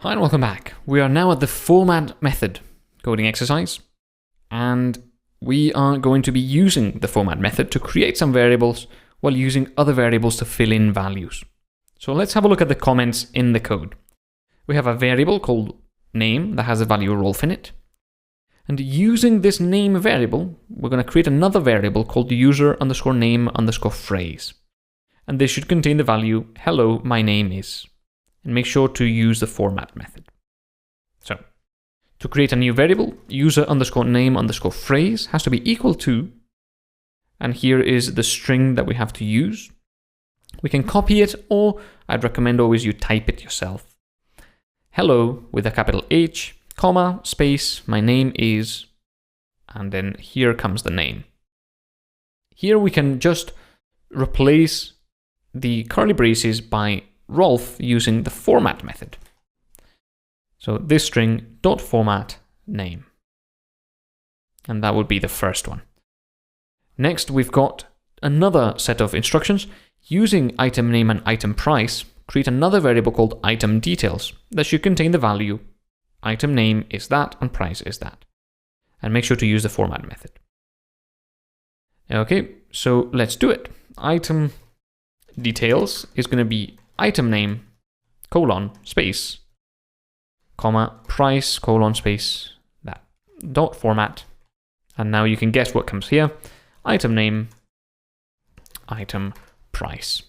Hi and welcome back. We are now at the format method coding exercise, and we are going to be using the format method to create some variables while using other variables to fill in values. So let's have a look at the comments in the code. We have a variable called name that has a value Rolf in it. And using this name variable, we're going to create another variable called user_name_phrase. And this should contain the value hello, my name is. And make sure to use the format method. So, to create a new variable, user_name_phrase has to be equal to, and here is the string that we have to use. We can copy it, or I'd recommend always you type it yourself. Hello with a capital H, comma, space, my name is, and then here comes the name. Here we can just replace the curly braces by Rolf using the format method. So this string dot format name. And that would be the first one. Next, we've got another set of instructions. Using item name and item price, create another variable called item details that should contain the value item name is that and price is that. And make sure to use the format method. Okay, so let's do it. Item details is going to be item name, colon, space, comma, price, colon, space, that, dot format. And now you can guess what comes here. Item name, item price.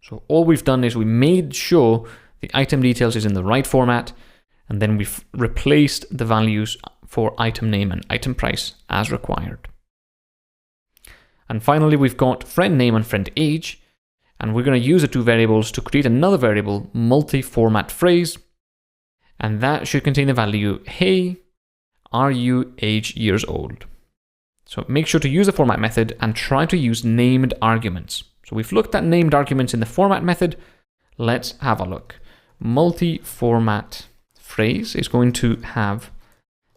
So all we've done is we made sure the item details is in the right format, and then we've replaced the values for item name and item price as required. And finally, we've got friend name and friend age. And we're going to use the two variables to create another variable, multi-format phrase. And that should contain the value, hey, are you age years old? So make sure to use the format method and try to use named arguments. So we've looked at named arguments in the format method. Let's have a look. Multi-format phrase is going to have,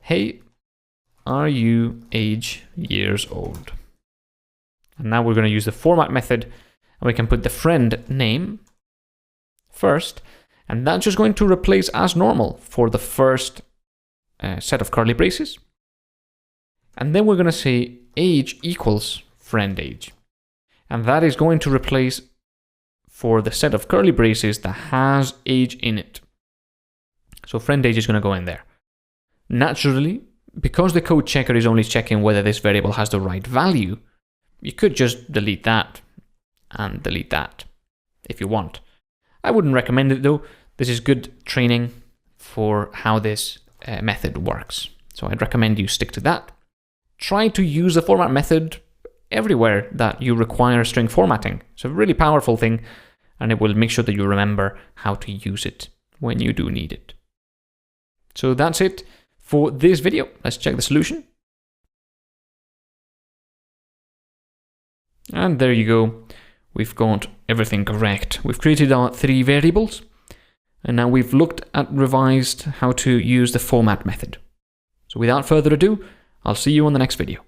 hey, are you age years old? And now we're going to use the format method. And we can put the friend name first, and that's just going to replace as normal for the first set of curly braces. And then we're going to say age equals friend age. And that is going to replace for the set of curly braces that has age in it. So friend age is going to go in there. Naturally, because the code checker is only checking whether this variable has the right value, you could just delete that and delete that if you want. I wouldn't recommend it though. This is good training for how this method works. So I'd recommend you stick to that. Try to use the format method everywhere that you require string formatting. It's a really powerful thing, and it will make sure that you remember how to use it when you do need it. So that's it for this video. Let's check the solution. And there you go. We've got everything correct. We've created our three variables, and now we've looked at revised how to use the format method. So without further ado, I'll see you on the next video.